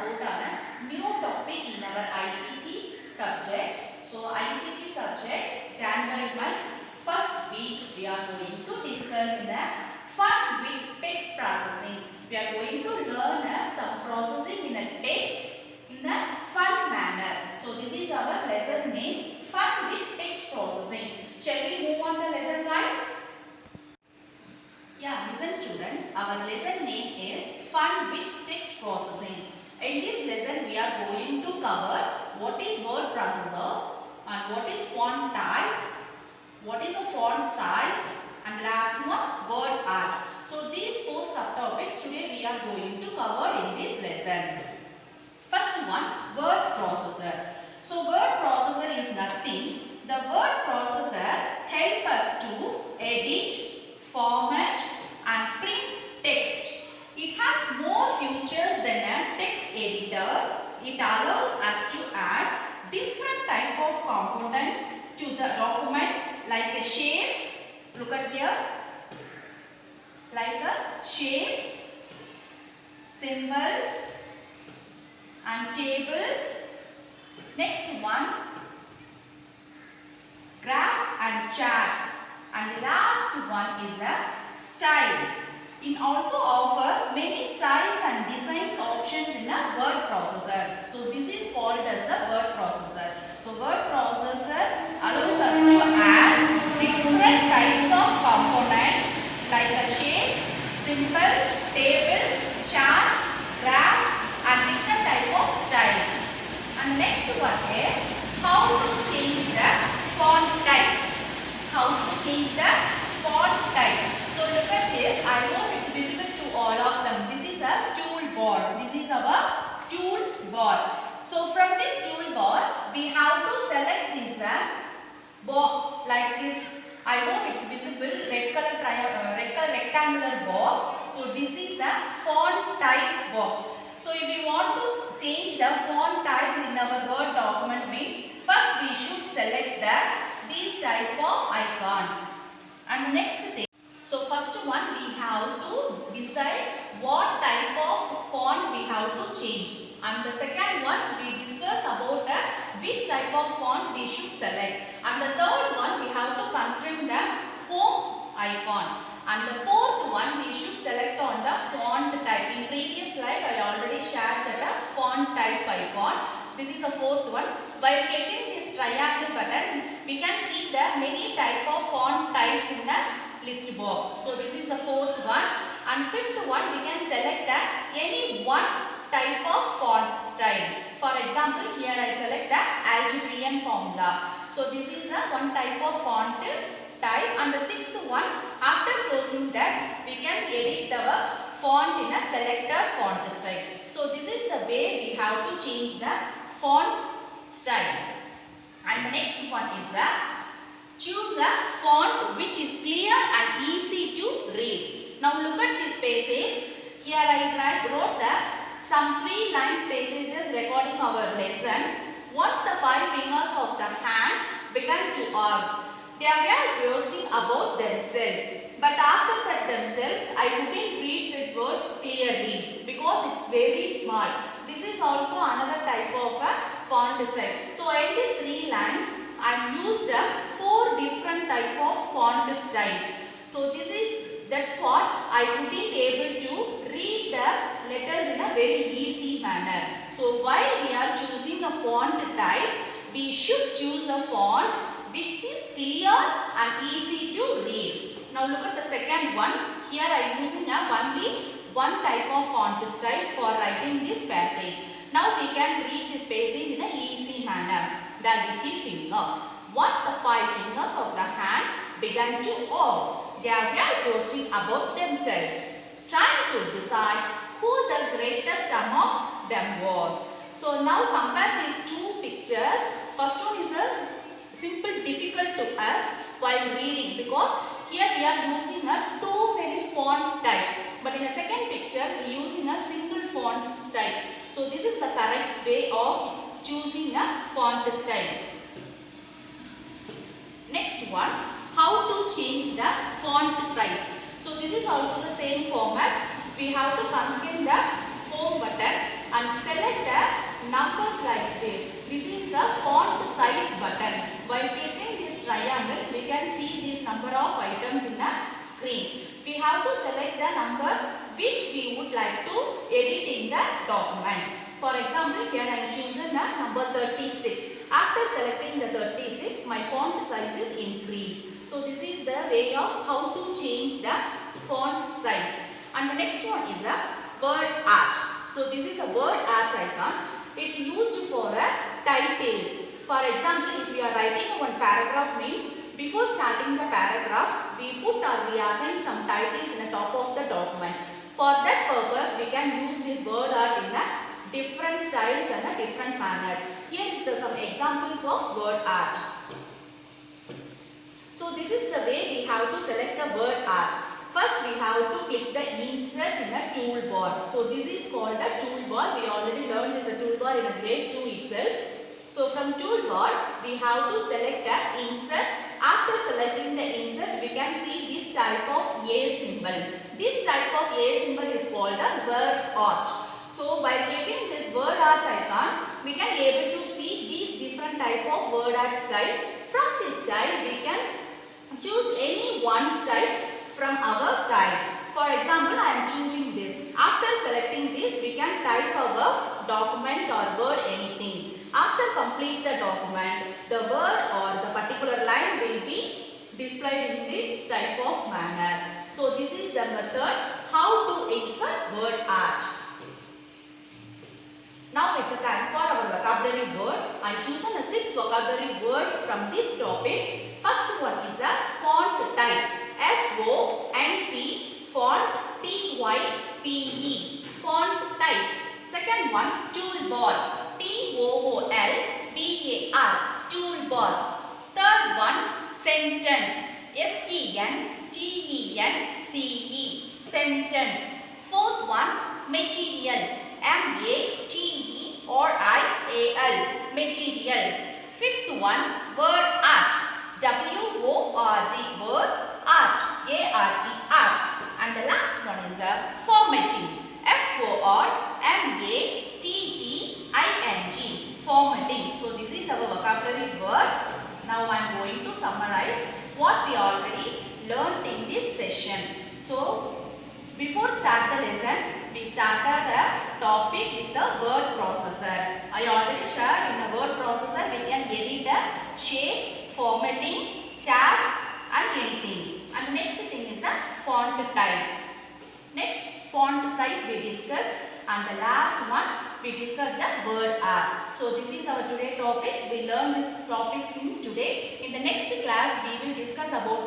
about a new topic in our ICT subject. So ICT subject January month first week we are going to discuss in the fun with text processing. We are going to learn some processing in a text in a fun manner. So this is our lesson name, fun with text processing. Shall we move on the lesson, guys? Yeah, listen students, our lesson name is fun with text processing. In this lesson we are going to cover what is word processor and what is font type, what is a font size, and last one word art. So these four subtopics today we are going to cover in this lesson. First one, word processor. So word processor is nothing. The word processor helps us to edit, format and print text. It has more features than a text editor. It allows us to add different type of components to the documents like a shapes. Look at here. Like a shapes, symbols and tables. Next one, graph and charts. And the last one is a style. It also offers many styles and designs options in a word processor. So this is called as a word processor. So word processor allows us to add different types of component like the shapes, symbols, tables, chart, graph and different type of styles. And next one is how to change the font type. How to change the font type. So look at this. I hope it's visible to all of them. This is a toolbar. This is our toolbar. So from this toolbar, we have to select this box like this. I hope it's visible. Red color rectangular box. So this is a font type box. So if we want to change the font types in our Word document means first we should select these type of icons. And next thing. So first one we have to decide what type of font we have to change. And the second one we discuss about which type of font we should select. And the third one we have to confirm the home icon. And the fourth one we should select on the font type. In previous slide I already shared that font type icon. This is the fourth one. By clicking this triangle button we can see the many type of font types in the list box. So this is the fourth one. And fifth one we can select any one type of font style. For example, here I select the Algebraic formula. So this is one type of font type. And the sixth one, after closing that, we can edit our font in a selected font style. So this is the way we have to change the font style. And the next one is choose a font which is clear and easy to read. Now look at this passage. Here I wrote some 3 line passages recording our lesson. Once the 5 fingers of the hand began to arc, they were boasting about themselves. But after that themselves, I couldn't read the words clearly because it's very small. This is also another type of font style. So in these 3 lines, I used 4 different type of font styles. So that's what I couldn't able to read the letters in a very easy manner. So while we are choosing a font type, we should choose a font which is clear and easy to read. Now look at the second one. Here I am using only one type of font style for writing this passage. Now we can read this passage in an easy manner. The little finger. Once the 5 fingers of the hand began to arc, they were boasting about themselves, trying to decide who the greatest among them was. So now compare these 2 pictures. First one is a simple difficult to us while reading because here we are using too many font types. But in the second picture we are using a single font style. So this is the correct way of choosing a font style. Next one, how to change the font size. So this is also the same format. We have to confirm the home button and select the document. For example, here I am choosing the number 36. After selecting the 36, my font size is increased. So this is the way of how to change the font size. And the next one is a word art. So this is a word art icon. It's used for titles. For example, if we are writing one paragraph means before starting the paragraph, we put or we assign some titles in the top of the document. For that purpose, we can use this word art in a different styles and a different manners. Here is some examples of word art. So this is the way we have to select the word art. First, we have to click the insert in a toolbar. So this is called a toolbar. We already learned this toolbar in a grade 2 itself. So from toolbar, we have to select the insert. After selecting the insert, we can see this type of A symbol. This type of A symbol is called a word art. So by clicking this word art icon, we can able to see these different type of word art style. From this style, we can choose any one style from our side. For example, I am choosing this. After selecting this, we can type our document or word anything. After complete the document, the word or the particular line will be displayed in this type of manner. So this is the method how to insert word art. Now it's a time for our vocabulary words. I chosen 6 vocabulary words from this topic. First one is a font type. F-O-N-T, font T-Y-P-E, font type. Second one, toolbar. T-O-O-L-B-A-R, toolbar. Third one, sentence. S-E-N-T-E-N-C-E, sentence. Fourth one, material. M-A-T-E-R-I-A-L, material. Fifth one, word art. W-O-R-D, word art. A-R-T, art. And the last one is formatting. F-O-R-M-A-T-T-I-N-G, formatting. So this is our vocabulary words. Now I am going to summarize what we already learned in this session. So before start the lesson, we started the topic with the word processor. I already shared in the word processor we can edit the shapes, formatting, charts and anything. And the next thing is a font type. Next, font size we discussed, and the last one we discussed the word art. So this is our today topics. We learn these topics in today. In the next class we will discuss about